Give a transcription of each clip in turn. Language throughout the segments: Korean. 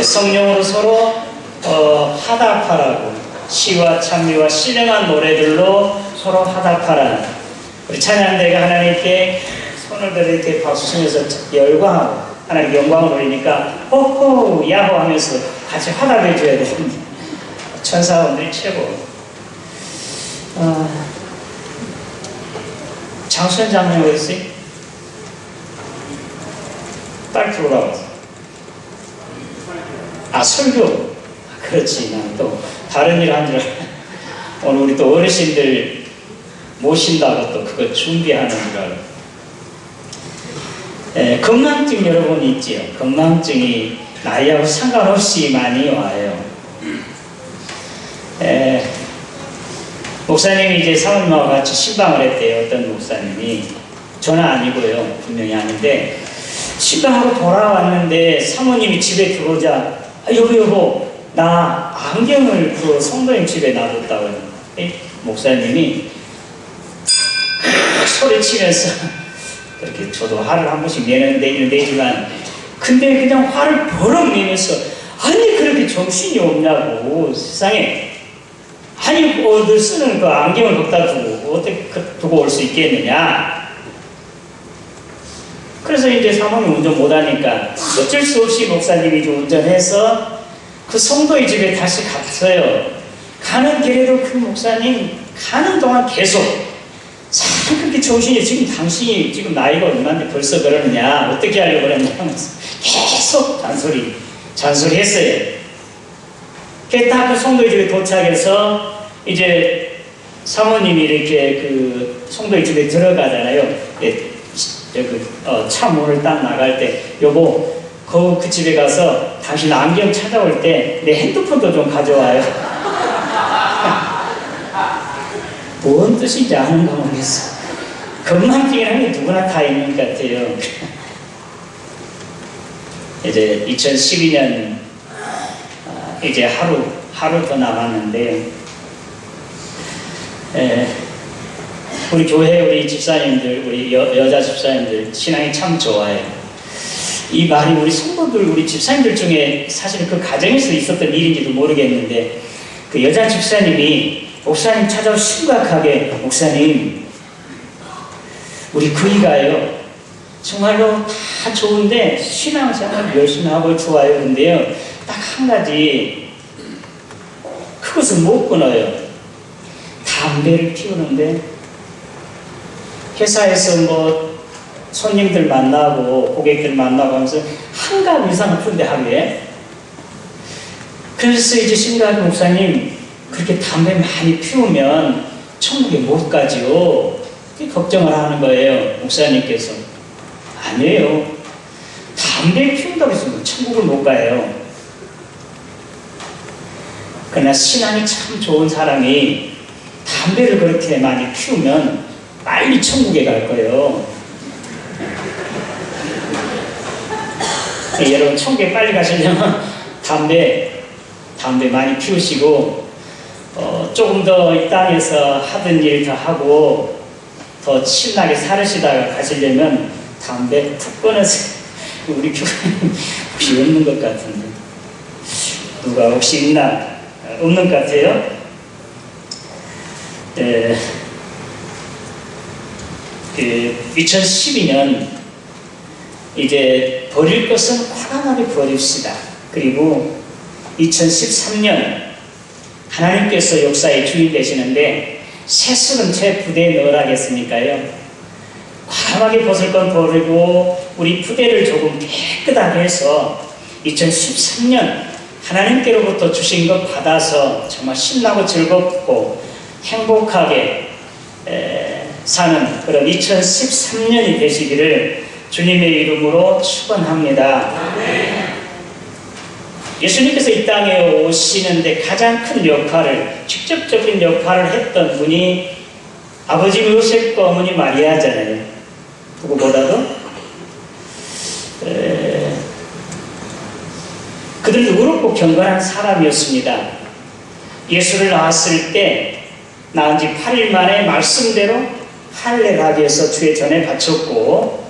성령으로 서로 화답하라고, 시와 찬미와 신령한 노래들로 서로 화답하라는, 우리 찬양대가 하나님께 손을 들어 이렇게 박수 치면서 열광하고 하나님께 영광을 올리니까 호호 야호 하면서 같이 화답해 줘야 되는데 천사원들이 최고. 장수현 장로님 어디 있어요? 빨리 들어오라고. 설교. 그렇지. 난 또 다른 일 한 줄 오늘 우리 또 어르신들 모신다고 또 그거 준비하는 줄 알고. 건망증 여러분 있지요? 건망증이 나이하고 상관없이 많이 와요. 목사님이 이제 사모님하고 같이 신방을 했대요. 어떤 목사님이. 저는 아니고요. 분명히 아닌데 신방하고 돌아왔는데 사모님이 집에 들어오자 여보 나 안경을 그 성도님 집에 놔뒀다고 목사님이 소리치면서 그렇게 저도 화를 한 번씩 내지만 근데 그냥 화를 버럭 내면서 아니 그렇게 정신이 없냐고 세상에 아니 늘 쓰는 그 안경을 거기다 두고 어떻게 두고 올 수 있겠느냐. 그래서 이제 사모님 운전 못하니까 어쩔 수 없이 목사님이 좀 운전해서 그 성도의 집에 다시 갔어요. 가는 길에도 그 목사님 가는 동안 계속 참 그렇게 정신이 지금 당신이 지금 나이가 얼마인데 벌써 그러느냐 어떻게 하려고 그랬냐 하면서 계속 잔소리했어요. 딱 그 성도의 집에 도착해서 이제 사모님이 이렇게 그 성도의 집에 들어가잖아요. 차 문을 딱 나갈 때 여보 그 집에 가서 당신 안경 찾아올 때 내 핸드폰도 좀 가져와요. 뭔 뜻인지 아는 거 모르겠어. 건망증이라는 게 누구나 다 있는 것 같아요. 이제 2012년 이제 하루 더 남았는데 우리 교회 우리 집사님들 우리 여자 집사님들 신앙이 참 좋아요. 이 말이 우리 성도들 우리 집사님들 중에 사실 그 가정에서 있었던 일인지도 모르겠는데 그 여자 집사님이 목사님 찾아와 심각하게 목사님 우리 그이가요 정말로 다 좋은데 신앙생활 열심히 하고 좋아요. 근데요 딱 한 가지 그것을 못 끊어요. 담배를 피우는데 회사에서 뭐 손님들 만나고 고객들 만나고 하면서 한갑 이상을 피운데 하루에. 그래서 이제 심각하게 목사님 그렇게 담배 많이 피우면 천국에 못 가지요. 걱정을 하는 거예요. 목사님께서. 아니에요. 담배 피운다고 해서 천국을 못 가요. 그러나 신앙이 참 좋은 사람이 담배를 그렇게 많이 피우면 빨리 천국에 갈 거예요. 여러분 천국에 빨리 가시려면 담배 많이 피우시고 조금 더 이 땅에서 하던 일 더 하고 더 신나게 살으시다가 가시려면 담배 툭 끊어서 우리 교회는 혹시 없는 것 같은데 누가 혹시 있나? 없는 것 같아요. 2012년 이제 버릴 것은 과감하게 버립시다. 그리고 2013년 하나님께서 역사의 주인 되시는데 새술은 제 부대에 넣으라겠습니까요? 과감하게 벗을 건 버리고 우리 부대를 조금 깨끗하게 해서 2013년 하나님께로부터 주신 것 받아서 정말 신나고 즐겁고 행복하게 사는 그런 2013년이 되시기를 주님의 이름으로 축원합니다. 예수님께서 이 땅에 오시는데 가장 큰 역할을 직접적인 역할을 했던 분이 아버지 요셉과 어머니 마리아잖아요. 누구보다도 그들은 의롭고 경건한 사람이었습니다. 예수를 낳았을 때 낳은 지 8일 만에 말씀대로 할례하기에서 주의 전에 바쳤고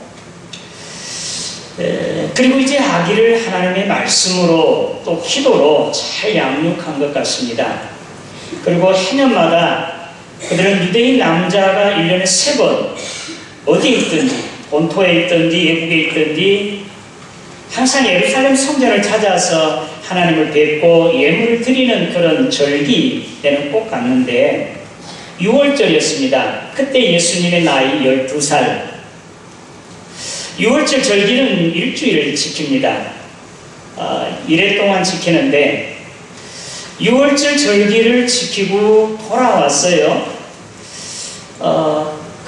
그리고 이제 아기를 하나님의 말씀으로 또 기도로 잘 양육한 것 같습니다. 그리고 해년마다 그들은 유대인 남자가 1년에 3번 어디에 있든지 본토에 있든지 외국에 있든지 항상 예루살렘 성전을 찾아서 하나님을 뵙고 예물을 드리는 그런 절기 때는 꼭 갔는데 6월절이었습니다. 그때 예수님의 나이 12살. 6월절 절기는 일주일을 지킵니다. 1회 동안 지키는데 6월절 절기를 지키고 돌아왔어요.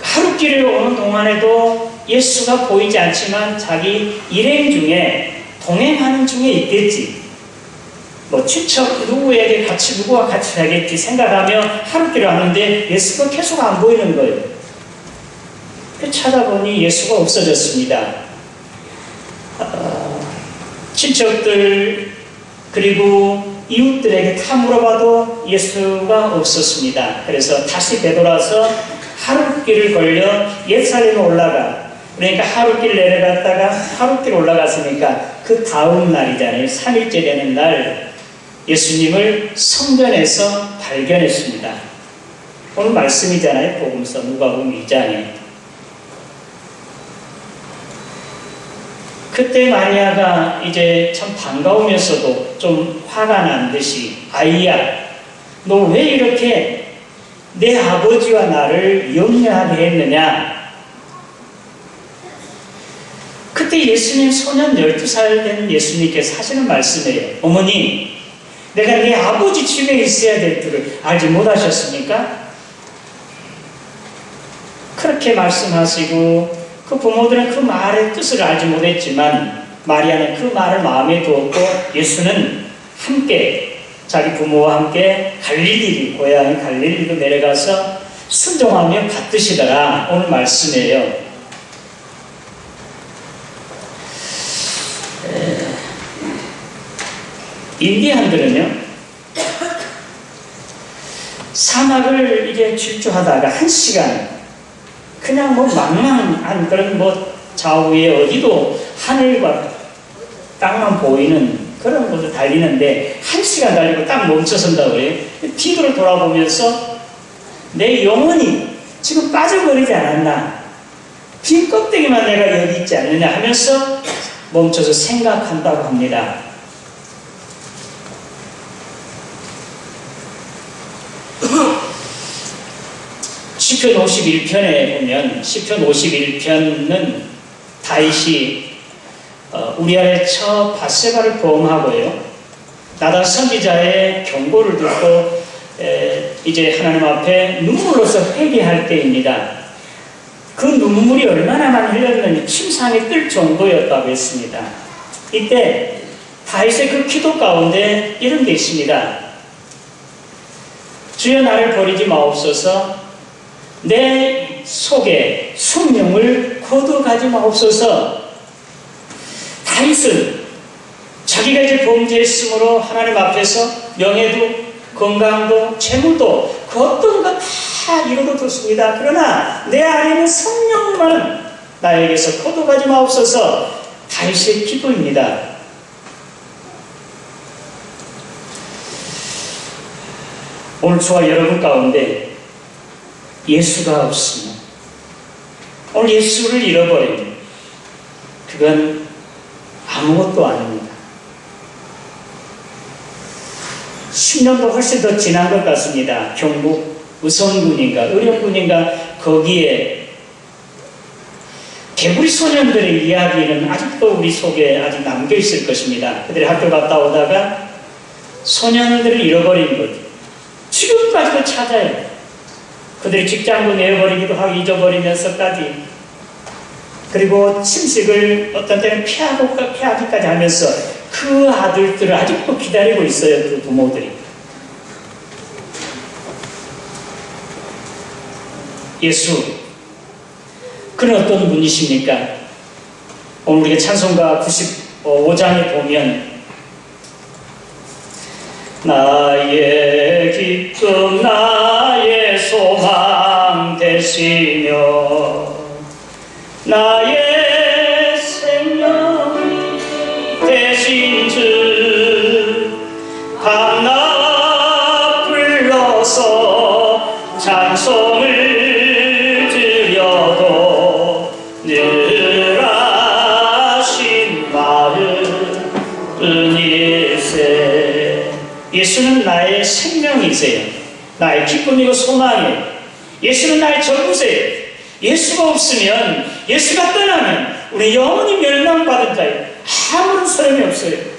하루길을 오는 동안에도 예수가 보이지 않지만 자기 일행 중에 동행하는 중에 있겠지. 뭐 친척 누구에게 같이 누구와 같이 가겠지 생각하며 하루길을 왔는데 예수가 계속 안 보이는 거예요. 찾아보니 예수가 없어졌습니다. 친척들 그리고 이웃들에게 다 물어봐도 예수가 없었습니다. 그래서 다시 되돌아서 하루길을 걸려 예루살렘에 올라가. 그러니까 하루길 내려갔다가 하루길 올라갔으니까 그 다음 날이잖아요. 3일째 되는 날 예수님을 성전에서 발견했습니다. 오늘 말씀이잖아요. 복음서 누가복음 2장에. 그때 마리아가 이제 참 반가우면서도 좀 화가 난 듯이 아이야, 너 왜 이렇게 내 아버지와 나를 염려하게 했느냐? 그때 예수님 소년 12살 된 예수님께서 하시는 말씀이에요. 어머니, 내가 내 아버지 집에 있어야 될 줄을 알지 못하셨습니까? 그렇게 말씀하시고 그 부모들은 그 말의 뜻을 알지 못했지만 마리아는 그 말을 마음에 두었고 예수는 함께 자기 부모와 함께 갈릴리 고향인 갈릴리로 내려가서 순종하며 받드시더라. 오늘 말씀이에요. 인디안들은요 사막을 이제 질주하다가 1시간 그냥 뭐 망망한 그런 뭐 좌우에 어디도 하늘과 땅만 보이는 그런 곳을 달리는데 1시간 달리고 딱 멈춰선다고 그래요. 뒤를 돌아보면서 내 영혼이 지금 빠져버리지 않았나, 빈 껍데기만 내가 여기 있지 않느냐 하면서 멈춰서 생각한다고 합니다. 시편 51편에 보면 시편 51편은 다윗이 우리아의 처 밧세바를 보험하고요. 나단 선지자의 경고를 듣고 이제 하나님 앞에 눈물로서 회개할 때입니다. 그 눈물이 얼마나 많이 흘렀는지 침상에 뜰 정도였다고 했습니다. 이때 다윗의 그 기도 가운데 이런 게 있습니다. 주여 나를 버리지 마옵소서, 내 속에 생명을 거둬가지 마옵소서. 다윗은 자기가 이제 범죄했으므로 하나님 앞에서 명예도 건강도 재물도 그 어떤 것 다 이루어뒀습니다. 그러나 내 안에는 성령만 나에게서 거둬가지 마옵소서. 다윗의 기도입니다. 오늘 저와 여러분 가운데 예수가 없으면, 오늘 예수를 잃어버리면 그건 아무것도 아닙니다. 10년도 훨씬 더 지난 것 같습니다. 경북 의성군인가 의령군인가 거기에 개구리 소년들의 이야기는 아직도 우리 속에 아직 남겨있을 것입니다. 그들이 학교 갔다 오다가 소년들을 잃어버린 것 지금까지도 찾아요. 그들이 직장도 내어버리기도 하고 잊어버리면서까지, 그리고 침식을 어떤 때는 피하기까지 하면서 그 아들들을 아직도 기다리고 있어요. 그 부모들이. 예수, 그는 어떤 분이십니까? 오늘 우리가 찬송가 95장에 보면 나의 기쁨 나의 소망 되시며 나의 생명 찬송을 드려도 늘 하신 마음뿐일세. 예수는 나의 생명이세요. 나의 기쁨이고 소망이에요. 예수는 나의 전부세요. 예수가 없으면, 예수가 떠나면 우리 영원히 멸망받은 자예요. 아무런 소용이 없어요.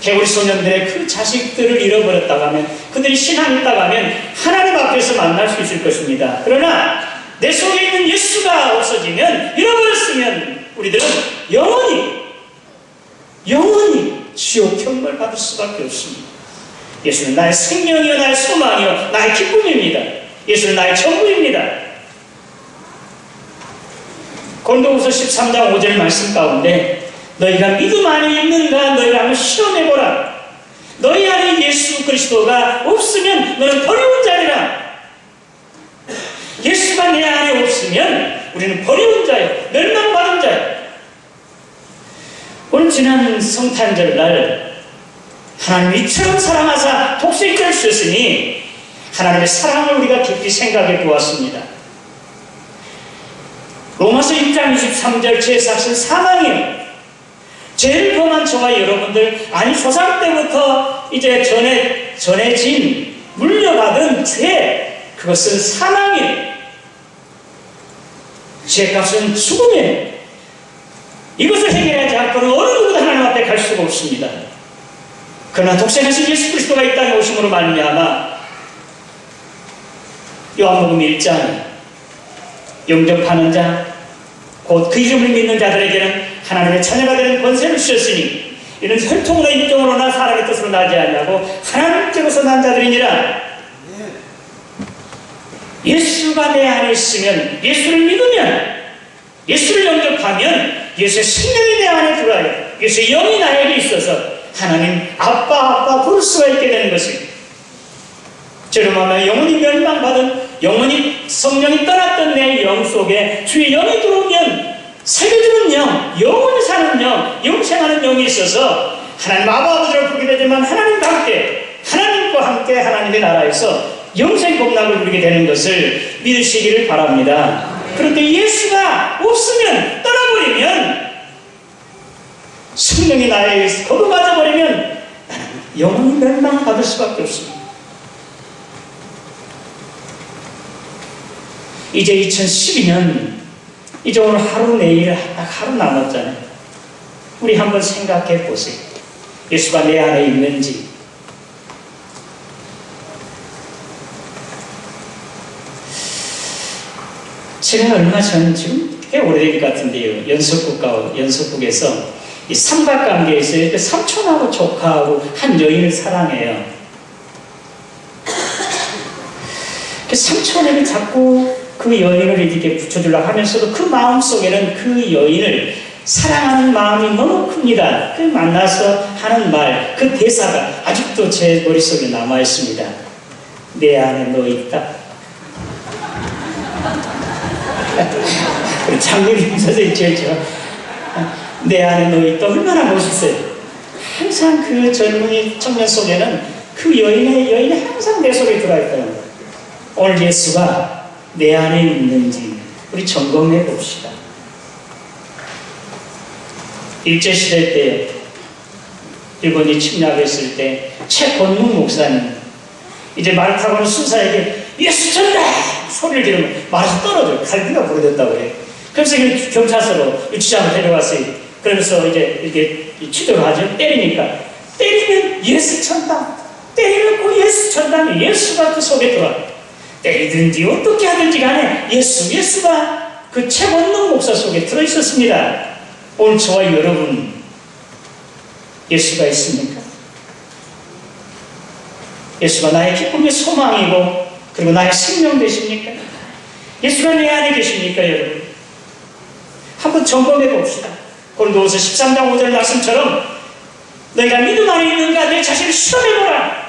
개구리 소년들의 그 자식들을 잃어버렸다고 하면, 그들이 신앙이 있다고 하면 하나님 앞에서 만날 수 있을 것입니다. 그러나 내 속에 있는 예수가 없어지면, 잃어버렸으면 우리들은 영원히 지옥 형벌 받을 수밖에 없습니다. 예수는 나의 생명이요, 나의 소망이요, 나의 기쁨입니다. 예수는 나의 전부입니다. 고린도후서 13장 5절 말씀 가운데 너희가 믿음 안에 있는가 너희가 한번 실험해보라. 너희 안에 예수 그리스도가 없으면 너는 버려온 자리라. 예수가 내 안에 없으면 우리는 버려온 자예요. 멸망받은 자예요. 오늘 지난 성탄절날 하나님 이처럼 사랑하사 독생자를 주셨으니 하나님의 사랑을 우리가 깊이 생각해 보았습니다. 로마서 1장 23절 제4신 사망이요. 죄를 범한 저와 여러분들, 아니 조상 때부터 이제 전해진 물려받은 죄, 그것은 사망이에요. 죄값은 죽음이에요. 이것을 해결하지 않고는 어느 누구도 하나님 앞에 갈 수가 없습니다. 그러나 독생하신 예수 그리스도가 이 땅에 오심으로 말미암아 요한복음 1장 영접하는 자, 곧 그 이름을 믿는 자들에게는 하나님의 자녀가 되는 권세를 주셨으니 이는 혈통으로 인종으로나 사람의 뜻으로 나지 않냐고 하나님께로서 난 자들이니라. 예수가 내 안에 있으면, 예수를 믿으면, 예수를 영접하면 예수의 생명이 내 안에 들어와요. 예수의 영이 나에게 있어서 하나님 아빠 부를 수가 있게 되는 것입니다. 저렴하면 영원히 멸망받은, 영원히 성령이 떠났던 내 영 속에 주의 영이 들어오면 살려주는 영, 영원히 사는 영, 영생하는 영이 있어서 하나님 아버지를 부르게 되지만 하나님과 함께 하나님의 나라에서 영생 복락을 누리게 되는 것을 믿으시기를 바랍니다. 그런데 예수가 없으면, 떠나버리면, 성령이 나에게서 거부받아 버리면 나는 영원히 멸망받을 수밖에 없습니다. 이제 2012년, 이제 오늘 하루 내일 딱 하루 남았잖아요. 우리 한번 생각해 보세요. 예수가 내 안에 있는지. 제가 얼마 전, 지금 꽤 오래된 것 같은데요, 연속국에서 이 삼각관계에서 이렇게 삼촌하고 조카하고 한 여인을 사랑해요. 삼촌에게 자꾸 그 여인을 이렇게 붙여주려고 하면서도 그 마음 속에는 그 여인을 사랑하는 마음이 너무 큽니다. 그 만나서 하는 말, 그 대사가 아직도 제 머릿속에 남아있습니다. 내 안에 너 있다. 우리 장미림 선생님 제일 좋아. 내 안에 너 있다. 얼마나 멋있어요. 항상 그 젊은이 청년 속에는 그 여인이 항상 내 속에 들어있다는 거예요. 오늘 예수가 내 안에 있는지 우리 점검해 봅시다. 일제시대 때 일본이 침략했을 때 최권능 목사님, 이제 말 타고는 순사에게 예수 천다! 소리를 지르면 말에서 떨어져요. 갈비가 부러졌다고 그래요. 그래서 경찰서로 유치장을 데려왔어요. 그러면서 이제 이렇게 치료를 하죠. 때리면 예수 천당, 때리면 그 예수 천당이 예수가 그 속에 들어와요. 때리든지 어떻게 하든지 간에 예수가 그 최권능 목사 속에 들어있었습니다. 오늘 저와 여러분, 예수가 있습니까? 예수가 나의 기쁨의 소망이고 그리고 나의 생명 되십니까? 예수가 내 안에 계십니까, 여러분? 한번 점검해 봅시다. 고린도후서 13장 5절 말씀처럼 너희가 믿음 안에 있는가 내 자신을 시험해보라.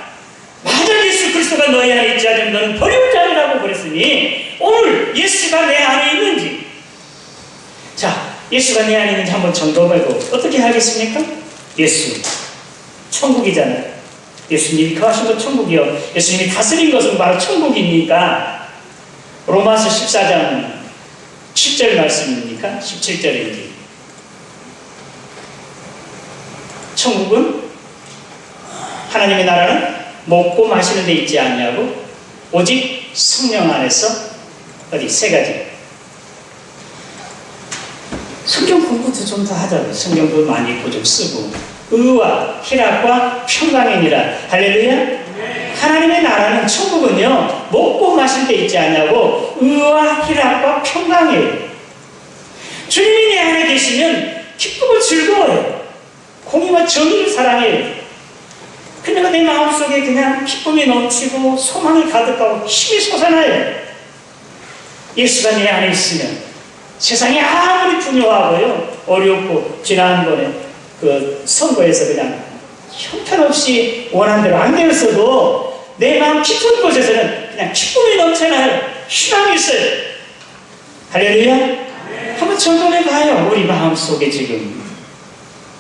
만약 예수 그리스도가 너희 안에 있지 않으면 너는 버려온 자리라고 그랬으니 오늘 예수가 내 안에 있는지, 자, 예수가 내 안에 있는지 한번 점검해보고 어떻게 하겠습니까? 예수 천국이잖아요. 예수님이 거하신 것 천국이요. 예수님이 다스린 것은 바로 천국이니까 로마서 14장 10절 말씀입니까? 17절인지. 천국은 하나님의 나라는 먹고 마시는 데 있지 않냐고 오직 성령 안에서 어디 세 가지. 성경 공부도 좀 더 하자고요. 성경도 많이 읽고 좀 쓰고. 의와 희락과 평강이니라. 할렐루야. 하나님의 나라는 천국은요 먹고 마실 때 있지 않냐고 의와 희락과 평강이에요. 주님이 내 안에 계시면 기쁘고 즐거워요. 공의와 정의를 사랑해요. 그냥 내 마음속에 그냥 기쁨이 넘치고 소망이 가득하고 힘이 솟아나요. 예수가 내 안에 있으면 세상이 아무리 중요하고요 어렵고 지난번에 그 선거에서 그냥 형편없이 원하는 대로 안 되었어도 내 마음 깊은 곳에서는 그냥 기쁨이 넘쳐나요. 희망이 있어요. 할렐루야. 한번 점검해봐요. 우리 마음속에 지금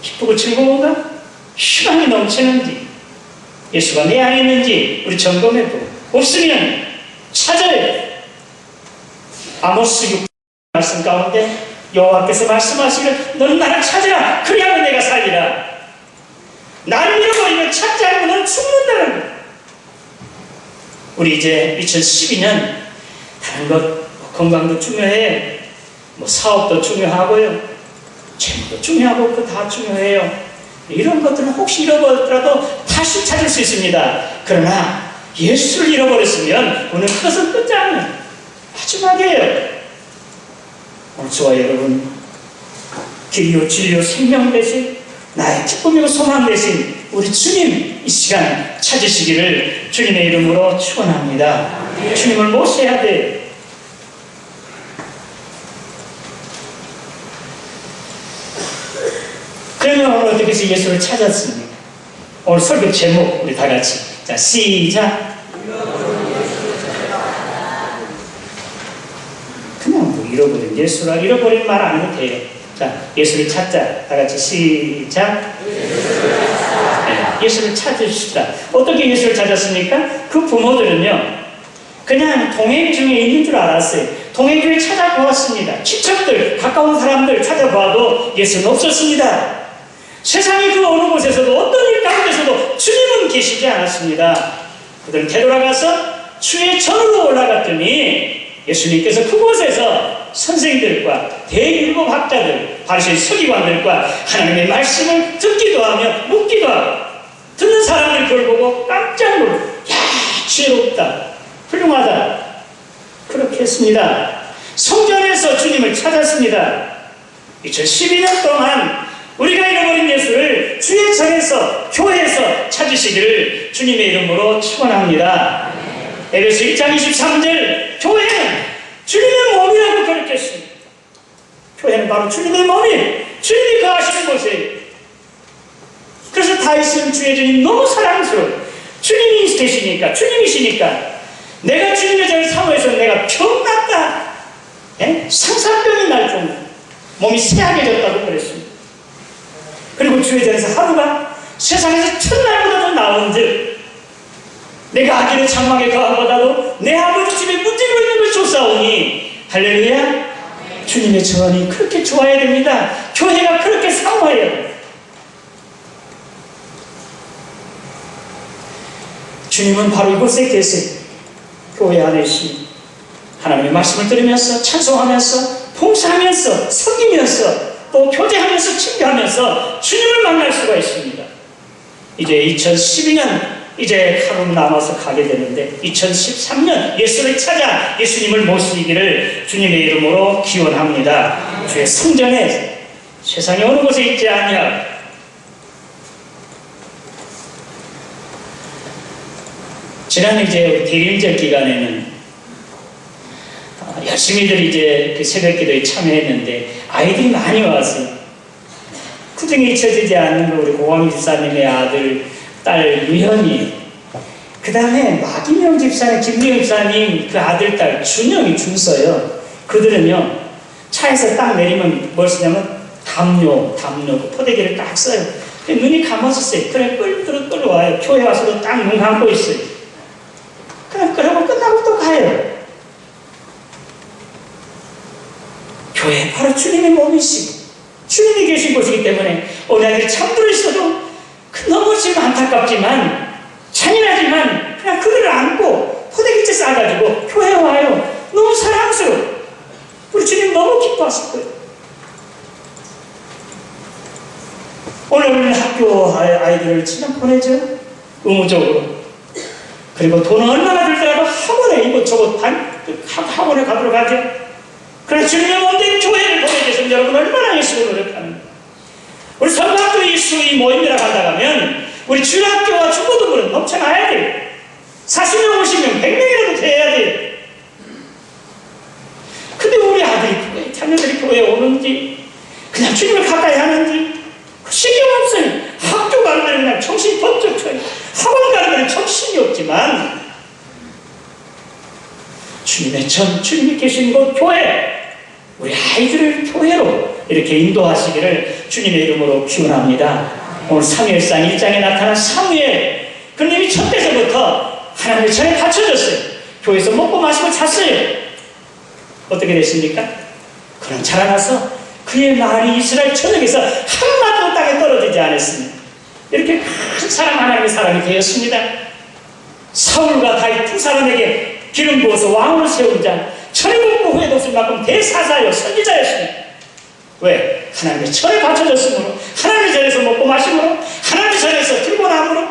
기쁘고 즐거운가? 희망이 넘치는지, 예수가 내 안에 있는지 우리 점검해보고, 없으면 찾아요. 아모스 6 말씀 가운데 여호와께서 말씀하시기를 너는 나를 찾으라 그리하면 내가 살리라. 나를 잃어버리면 찾지 않으면 너는 죽는다는 거예요. 우리 이제 2012년 다른 것 건강도 중요해요. 뭐 사업도 중요하고요. 재물도 중요하고 그거 다 중요해요. 이런 것들은 혹시 잃어버렸더라도 다시 찾을 수 있습니다. 그러나 예수를 잃어버렸으면 오늘 그것은 끝장이에요. 마지막이에요. 오늘 저와 여러분 길이요 진리요 생명 대신 나의 기쁨이고 소망 대신 우리 주님 이 시간 찾으시기를 주님의 이름으로 축원합니다. 주님을 모셔야 돼요. 그러면 오늘 어떻게 해서 예수를 찾았습니까? 오늘 설교 제목 우리 다 같이 자 시작. 그냥 뭐 잃어버린 예수라 잃어버린 말 안 해도 돼요. 자 예수를 찾자. 다 같이 시작. 예수를 찾으시다. 어떻게 예수를 찾았습니까? 그 부모들은요 그냥 동행 중에 있는 줄 알았어요. 동행 중에 찾아보았습니다. 친척들 가까운 사람들 찾아봐도 예수는 없었습니다. 세상의 그 어느 곳에서도 어떤 일 가운데서도 주님은 계시지 않았습니다. 그들은 되돌아가서 주의 전으로 올라갔더니 예수님께서 그곳에서 선생들과 대율법 학자들, 바리새인 서기관들과 하나님의 말씀을 듣기도 하며 묻기도 하고 듣는 사람들 그걸 보고 깜짝 놀라. 야, 지혜롭다, 훌륭하다. 그렇게 했습니다. 성전에서 주님을 찾았습니다. 2012년 동안 우리가 잃어버린 예수를 주의 전에서 교회에서 찾으시기를 주님의 이름으로 축원합니다. 에베소 1장 23절 교회는 주님의 몸이라고 그랬겠습니다. 교회는 바로 주님의 몸이에요. 주님이 거하시는 곳이에요. 그래서 다윗은 주의 주님 너무 사랑스러워요. 주님이 계시니까, 주님이시니까 내가 주님의 전을 사모해서 내가 병났다. 상사병이 날 정도 몸이 쇠약해졌다고 그랬습니다. 그리고 주의 전에서 하루가 세상에서 첫날보다도 나은 듯 내가 아기를 장막에 거함보다도 내 아버지 집에 문지르고 있는 걸 쫓아오니 할렐루야. 주님의 전이 그렇게 좋아야 됩니다. 교회가 그렇게 사모해야 돼요. 주님은 바로 이곳에 계세요. 교회 안에 있습니다. 하나님의 말씀을 들으면서 찬송하면서 봉사하면서 섬기면서 또 교제하면서 친교하면서 주님을 만날 수가 있습니다. 이제 2012년 이제 하루 남아서 가게 되는데 2013년 예수를 찾아 예수님을 모시기를 주님의 이름으로 기원합니다. 주의 성전에 세상에 어느 곳에 있지 않냐. 지난 이제 대리인절 기간에는 열심히들 이제 그 새벽 기도에 참여했는데 아이들이 많이 왔어요. 그중에 잊혀지지 않는 거 우리 고광희 집사님의 아들, 딸 유현이, 그 다음에 마기명 집사님, 김미영 집사님 그 아들, 딸 준영이, 준서요. 그들은요 차에서 딱 내리면 뭘 쓰냐면 담요 그 포대기를 딱 써요. 눈이 감았었어요. 그래 끌어와요. 교회 와서도 딱 눈 감고 있어요. 그러고 끝나고 또 가요. 교회 바로 주님의 몸이시고 주님이 계신 곳이기 때문에 우리 아들이 잠들어 있어도 너무 지금 안타깝지만 잔인하지만 그냥 그들을 안고 포대기째 싸가지고 교회 와요. 너무 사랑스러워. 우리 주님 너무 기뻐하실 거예요. 오늘 학교 아이들을 그냥 보내죠. 의무적으로. 그리고 돈은 얼마나 들더라도 학원에 이것저것 학원에 가도록 하죠. 그래서 주님의 몸된 교회를 보내기 위해서 여러분 얼마나 열심히 노력하는가. 우리 성학교 이 모임이라고 한다면 우리 중학교와 중고등부는 넘쳐나야 돼요. 40명, 50명, 100명이라도 돼야 돼요. 근데 우리 아들이 자녀들이 교회에 오는지 그냥 주님을 가까이 하는지 신경 없어요. 학교 가는 데는 그냥 정신이 번쩍 쳐요. 학원 가는 데는 정신이 없지만 주님이 계신 곳 교회, 우리 아이들을 교회로 이렇게 인도하시기를 주님의 이름으로 기원합니다. 오늘 사무엘상 1장에 나타난 사무엘, 그님이 첫 때서부터 하나님의 전에 바쳐졌어요. 교회에서 먹고 마시고 잤어요. 어떻게 됐습니까? 그럼 자라나서 그의 말이 이스라엘 전역에서 한마디도 땅에 떨어지지 않았습니다. 이렇게 큰 사람, 하나님의 사람이 되었습니다. 사울과 다윗 두 사람에게 기름 부어서 왕으로 세운 자, 천일국부 후에도 없을 만큼 대사사요 선지자였습니다. 왜? 하나님의 전에 바쳐졌으므로, 하나님의 전에서 먹고 마심으로, 하나님의 전에서 들고 남으로.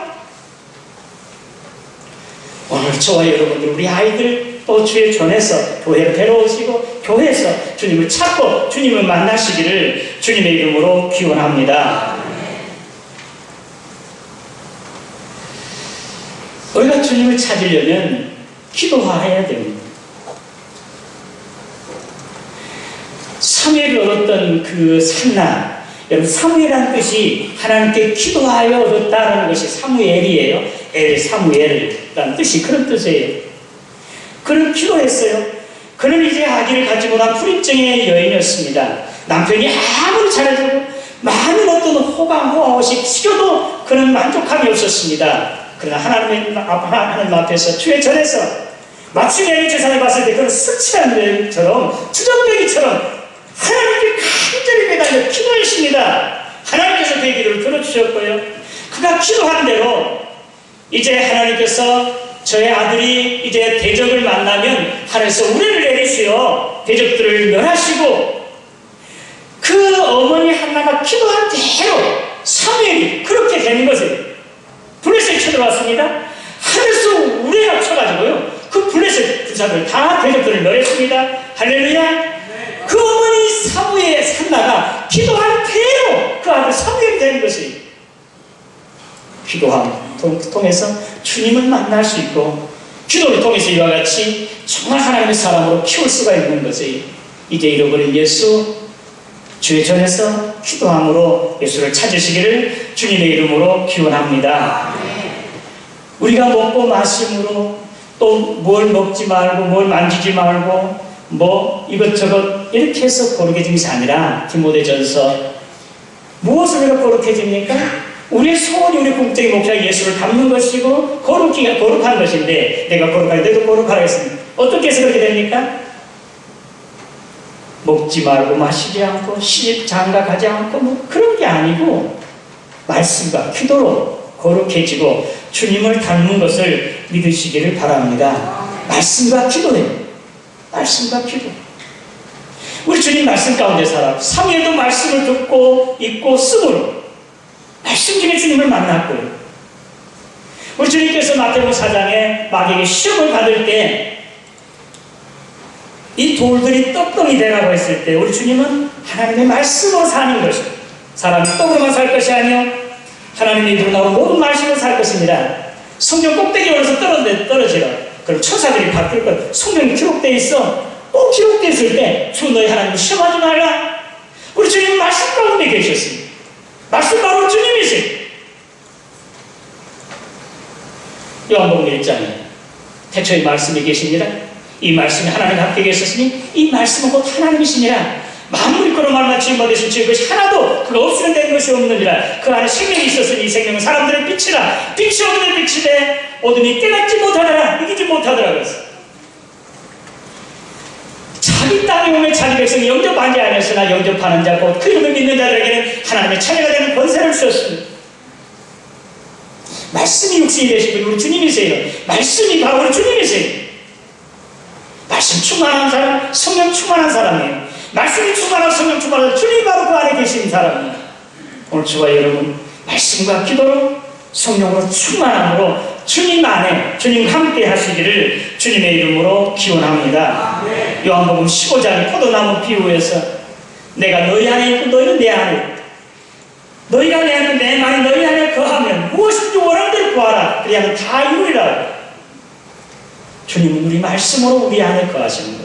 오늘 저와 여러분들, 우리 아이들 또 주의 전에서 교회를 데려오시고 교회에서 주님을 찾고 주님을 만나시기를 주님의 이름으로 기원합니다. 우리가 주님을 찾으려면 기도해야 됩니다. 사무엘을 얻었던 그 산나, 여러분 사무엘이라는 뜻이 하나님께 기도하여 얻었다라는 것이 사무엘이에요. 사무엘이라는 뜻이 그런 뜻이에요. 그는 기도했어요. 그는 이제 아기를 갖지 못한 불임증의 여인이었습니다. 남편이 아무리 잘해주고 많은 어떤 호강호화식 시켜도 그는 만족함이 없었습니다. 그러나 하나님 앞에서 주의 전에서 마침 여인 재산을 봤을 때 그는 스치한 여인처럼 주전뱅이처럼 하나님께 간절히 매달려 기도했습니다. 하나님께서 그의 기도를 들어주셨고요. 그가 기도한 대로 이제 하나님께서 저의 아들이 이제 대적을 만나면 하늘에서 우레를 내리시어 대적들을 멸하시고, 그 어머니 한나가 기도한 대로 사무엘이 그렇게 되는 것이에요. 블레셋이 쳐들어왔습니다. 하늘에서 우레가 쳐가지고요, 그 블레셋 군사들 다 대적들을 멸했습니다. 할렐루야. 그 어머니 사무엘 한나가 기도한 대로 그 아들 사무엘이 되는 것이에요. 기도함 통해서 주님을 만날 수 있고, 기도를 통해서 이와 같이 정말 하나님의 사람으로 키울 수가 있는 것이, 이제 잃어버린 예수, 주의 전에서 기도함으로 예수를 찾으시기를 주님의 이름으로 기원합니다. 우리가 먹고 마심으로 또 뭘 먹지 말고 뭘 만지지 말고 뭐 이것저것 이렇게 해서 거룩해진 것이 아니라, 디모데전서 무엇을 우리가 거룩해집니까? 우리의 소원이, 우리 궁극적인 목표가 예수를 닮는 것이고 거룩한 것인데, 내가 거룩하게 너도 거룩하라 했습니다. 어떻게 해서 그렇게 됩니까? 먹지 말고 마시지 않고 시집 장가 가지 않고 뭐 그런 게 아니고, 말씀과 기도로 거룩해지고 주님을 닮는 것을 믿으시기를 바랍니다. 말씀과 기도예요. 말씀과 기도. 우리 주님 말씀 가운데 살아 사무엘도 말씀을 듣고 읽고 쓰므로 말씀 중에 주님을 만났고요. 우리 주님께서 마태복음 4장에 마귀에게 시험을 받을 때 이 돌들이 떡덩이 되라고 했을 때 우리 주님은 하나님의 말씀으로 사는 것입니다. 사람이 떡으로만 살 것이 아니요 하나님의 입으로 나오는 모든 말씀으로 살 것입니다. 성경 꼭대기에 올라서 떨어지라. 그럼 천사들이 바뀔 것. 성경이 기록되어 있어. 꼭 기록되어 있을 때 주 너희 하나님을 시험하지 말라. 우리 주님은 말씀 가운데 계셨습니다. 말씀 바로 주님이세요. 요한복음 1장에 태초에 말씀이 계십니다. 이 말씀이 하나님 함께 계셨으니 이 말씀은 곧 하나님이시니라. 만물이 그런 말만 지음받으신 지 그것이 하나도 그가 없으면 된 것이 없느니라. 그 안에 생명이 있었으니 이 생명은 사람들의 빛이라. 빛이 어둠의 빛이되 어둠이 깨닫지 못하더라. 이기지 못하더라. 그랬어. 자기 땅에 오면 자기 백성이 영접하지 않았으나 영접하는 자 곧 그 이름을 믿는 자들에게는 하나님의 자녀가 되는 권세를 주셨습니다. 말씀이 육신이 되신 분이 우리 주님이세요. 말씀이 바로 우리 주님이세요. 말씀 충만한 사람, 성령 충만한 사람이에요. 말씀이 충만하고 성령 충만하고 주님이 바로 그 안에 계신 사람이에요. 오늘 저와 여러분 말씀과 기도로 성령으로 충만함으로 주님 안에 주님 함께 하시기를 주님의 이름으로 기원합니다. 요한복음 15장 포도나무 비유에서 내가 너희 안에 있고 너희는 내 안에 있다. 너희가 내 안에 내 말이 너희 안에 거하면 무엇인지 원하는 대로 구하라. 그리하면 다 이루리라. 주님은 우리 말씀으로 우리 안에 거하시는 거예요.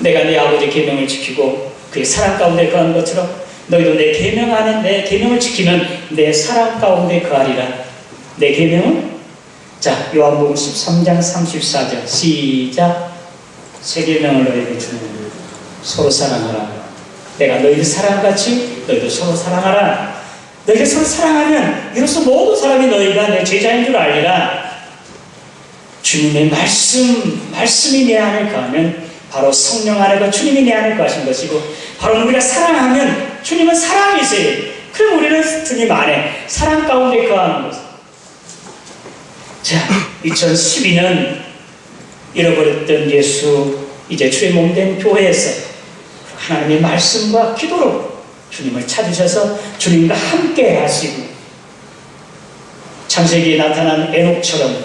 내가 내 아버지의 계명을 지키고 그의 사랑 가운데 거하는 것처럼 너희도 내 계명 안에 내 계명을 지키면 내 사랑 가운데 거하리라. 내 계명은? 자, 요한복음 13장 34절 시작. 새 계명을 너희에게 주는 서로 사랑하라. 내가 너희를 사랑같이 너희도 서로 사랑하라. 너희가 서로 사랑하면 이로써 모든 사람이 너희가 내 제자인 줄 알리라. 주님의 말씀이 내 안에 거하면 바로 성령 안에 거 주님이 내 안에 거하신 것이고 바로 우리가 사랑하면 주님은 사랑이세요. 그럼 우리는 주님 안에 사랑 가운데 거하는 것입니다. 자, 2012년 잃어버렸던 예수 이제 주의 몸된 교회에서 하나님의 말씀과 기도로 주님을 찾으셔서 주님과 함께 하시고 창세기에 나타난 에녹처럼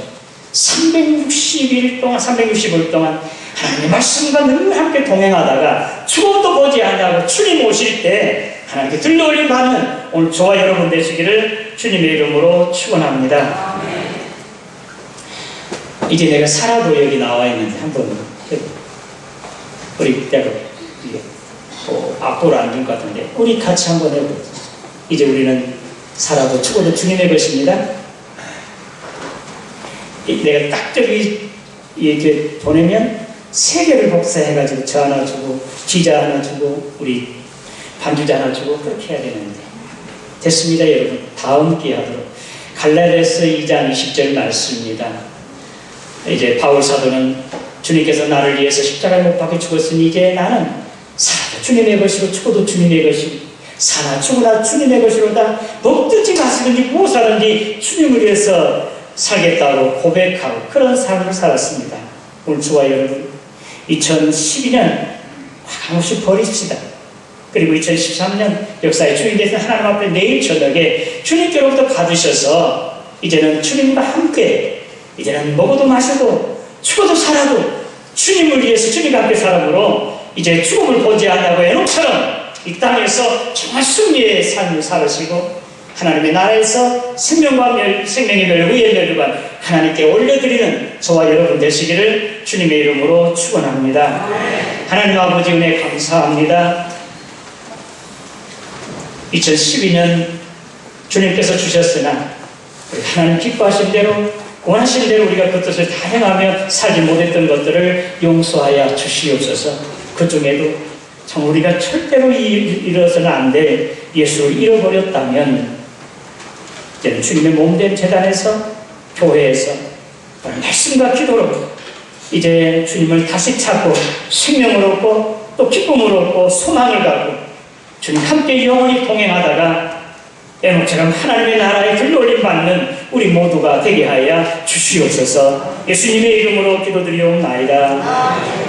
360일 동안 하나님의 말씀과 늘 함께 동행하다가 죽음도 보지 않냐고 주님 오실 때 하나님께 들려올림 받는 오늘 저와 여러분 되시기를 주님의 이름으로 축원합니다. 이제 내가 살아도 여기 나와 있는데 한번 우리 때로 앞으로 앉은 것 같은데 우리 같이 한번 해보죠. 이제 우리는 살아도 죽어도 주님의 것입니다. 내가 딱 저기 이렇게 보내면 3개를 복사해가지고 저 하나 주고 기자 하나 주고 우리 반주자 하나 주고 그렇게 해야 되는데 됐습니다. 여러분 다음 기회 하도록 갈라디아서 2장 20절 말씀입니다. 이제 바울 사도는 주님께서 나를 위해서 십자가에 못 박혀 죽었으니 이제 나는 살아도 주님의 것이고 죽어도 주님의 것이고 사나 죽으나 주님의 것이로다. 먹든지 마시든지 무엇하든지 주님을 위해서 살겠다고 고백하고 그런 삶을 살았습니다. 오늘 저와 여러분 2012년 한없이 버리시다. 그리고 2013년 역사의 주인 되신 하나님 앞에 내일 저녁에 주님께로부터 받으셔서 이제는 주님과 함께 이제는 먹어도 마셔도 죽어도 살아도 주님을 위해서 주님과 함께 살아므로 이제 죽음을 보지 않냐고 에녹처럼 이 땅에서 정말 승리의 삶을 살으시고 하나님의 나라에서 생명의 멸, 의의 멸관 하나님께 올려드리는 저와 여러분 되시기를 주님의 이름으로 축원합니다. 하나님 아버지 은혜 감사합니다. 2012년 주님께서 주셨으나 하나님 기뻐하신 대로 원하신 대로 우리가 그 뜻을 다 행하며 살지 못했던 것들을 용서하여 주시옵소서. 그 중에도 참 우리가 절대로 잃어서는 안 될 예수를 잃어버렸다면 이제는 주님의 몸된 재단에서 교회에서 말씀과 기도로 이제 주님을 다시 찾고 생명을 얻고 또 기쁨을 얻고 소망을 갖고 주님 함께 영원히 동행하다가 에녹처럼 하나님의 나라에 들려올림 받는 우리 모두가 되게 하여 주시옵소서. 예수님의 이름으로 기도드리옵나이다.